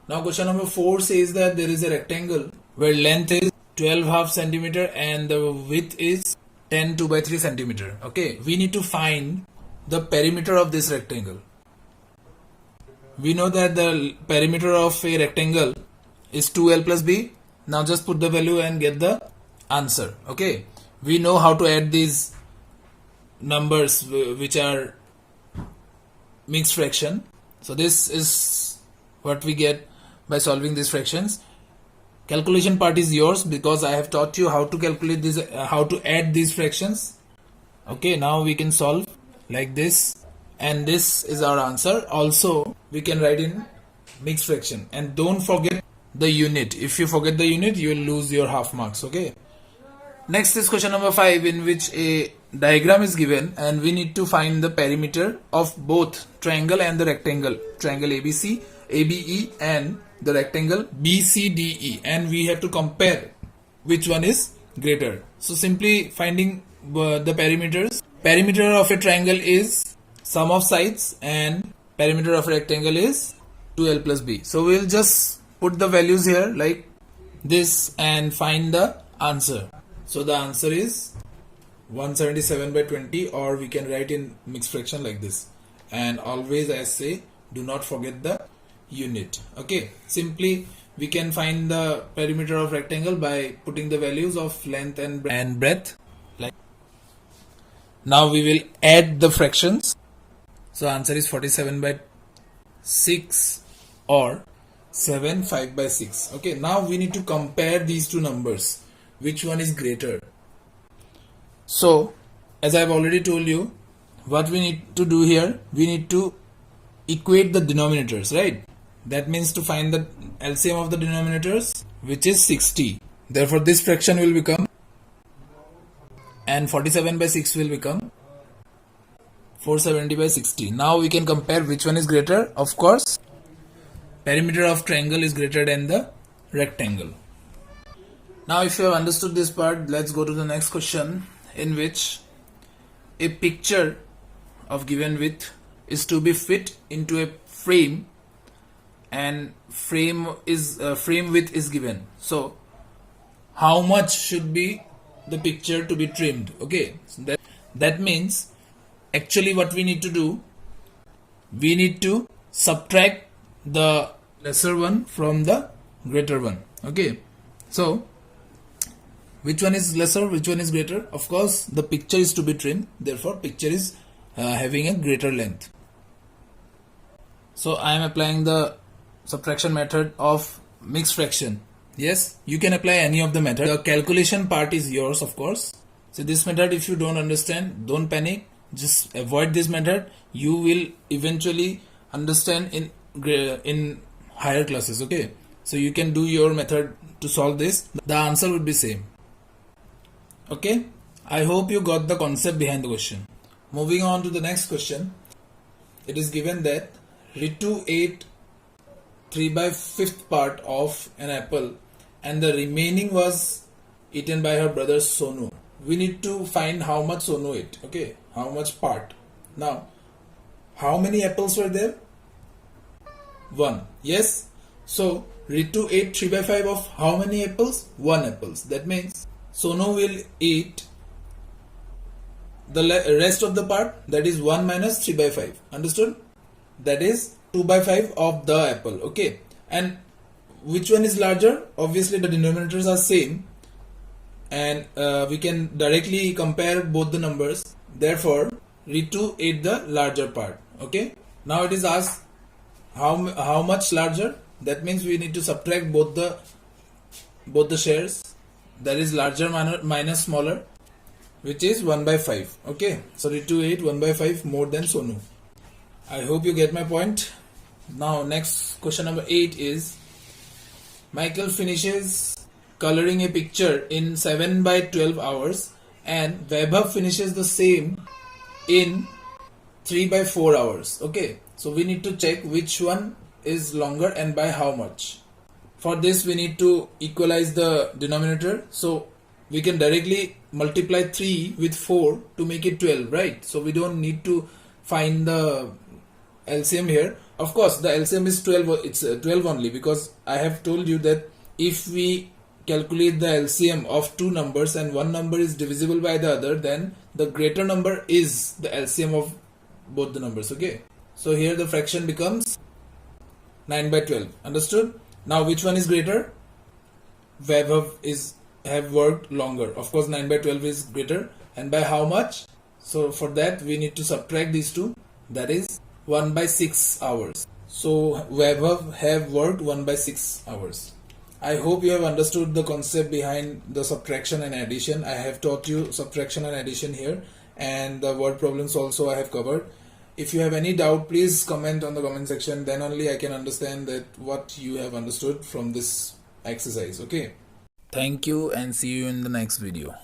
Now question number 4 says that there is a rectangle where length is 12.5 centimeter and the width is 10 2 by 3 centimeter. Okay, we need to find the perimeter of this rectangle. We know that the perimeter of a rectangle is 2l plus b. Now just put the value and get the answer. Okay, we know how to add these numbers which are mixed fraction. So this is what we get by solving these fractions. Calculation part is yours because I have taught you how to calculate this, how to add these fractions. Okay, now we can solve like this, and this is our answer. Also, we can write in mixed fraction, and don't forget the unit. If you forget the unit, you will lose your half marks. Okay. Next is question number 5, in which a diagram is given and we need to find the perimeter of both triangle and the rectangle. Triangle ABC, ABE and the rectangle BCDE, and we have to compare which one is greater. So simply finding the perimeters. Perimeter of a triangle is sum of sides and perimeter of a rectangle is 2l plus b. So we'll just put the values here like this and find the answer. So the answer is 177 by 20, or we can write in mixed fraction like this. And always I say, do not forget the unit. Okay, simply we can find the perimeter of rectangle by putting the values of length and breadth. Like now we will add the fractions. So answer is 47 by 6 or 7 5 by 6. Okay, now we need to compare these two numbers. Which one is greater? So as I have already told you, what we need to do here, we need to equate the denominators, right? That means to find the LCM of the denominators, which is 60. Therefore this fraction will become, and 47 by 6 will become 470 by 60. Now we can compare which one is greater. Of course, perimeter of triangle is greater than the rectangle. Now if you have understood this part, let's go to the next question, in which a picture of given width is to be fit into a frame, and frame width is given. So how much should be the picture to be trimmed? Okay, so that means actually what we need to do, we need to subtract the lesser one from the greater one. Okay, so which one is lesser, which one is greater? Of course, the picture is to be trimmed, therefore picture is having a greater length. So I am applying the subtraction method of mixed fraction. Yes, you can apply any of the method. The calculation part is yours, of course. So this method, if you don't understand, don't panic, just avoid this method. You will eventually understand in higher classes. Okay, so you can do your method to solve this. The answer would be same. Okay, I hope you got the concept behind the question. Moving on to the next question. It is given that Ritu ate 3 by 5th part of an apple and the remaining was eaten by her brother Sonu. We need to find how much Sonu ate. Okay, how much part. Now, how many apples were there? 1. Yes. So Ritu ate 3 by 5 of how many apples? 1 apples. That means Sonu will eat the rest of the part, that is 1 minus 3 by 5. Understood? That is 2 by 5 of the apple. Okay. And which one is larger? Obviously the denominators are same, and we can directly compare both the numbers. Therefore Ritu ate the larger part. Okay. Now it is asked how much larger. That means we need to subtract both the shares. That is larger minus smaller, which is 1 by 5. Okay, so Ritu ate 1 by 5 more than Sonu. I hope you get my point. Now next question number 8 is, Michael finishes coloring a picture in 7 by 12 hours and Vaibhav finishes the same in 3 by 4 hours. Okay, so we need to check which one is longer and by how much. For this we need to equalize the denominator. So we can directly multiply 3 with 4 to make it 12, right? So we don't need to find the LCM here. Of course, the LCM is 12. It's 12 only, because I have told you that if we calculate the LCM of two numbers and one number is divisible by the other, then the greater number is the LCM of both the numbers. Okay. So here the fraction becomes 9 by 12. Understood? Now which one is greater? Vaibhav have worked longer. Of course 9 by 12 is greater, and by how much? So for that we need to subtract these two, that is 1 by 6 hours. So Vaibhav have worked 1 by 6 hours. I hope you have understood the concept behind the subtraction and addition. I have taught you subtraction and addition here, and the word problems also I have covered. If you have any doubt, please comment on the comment section, then only I can understand that what you have understood from this exercise. Okay. Thank you and see you in the next video.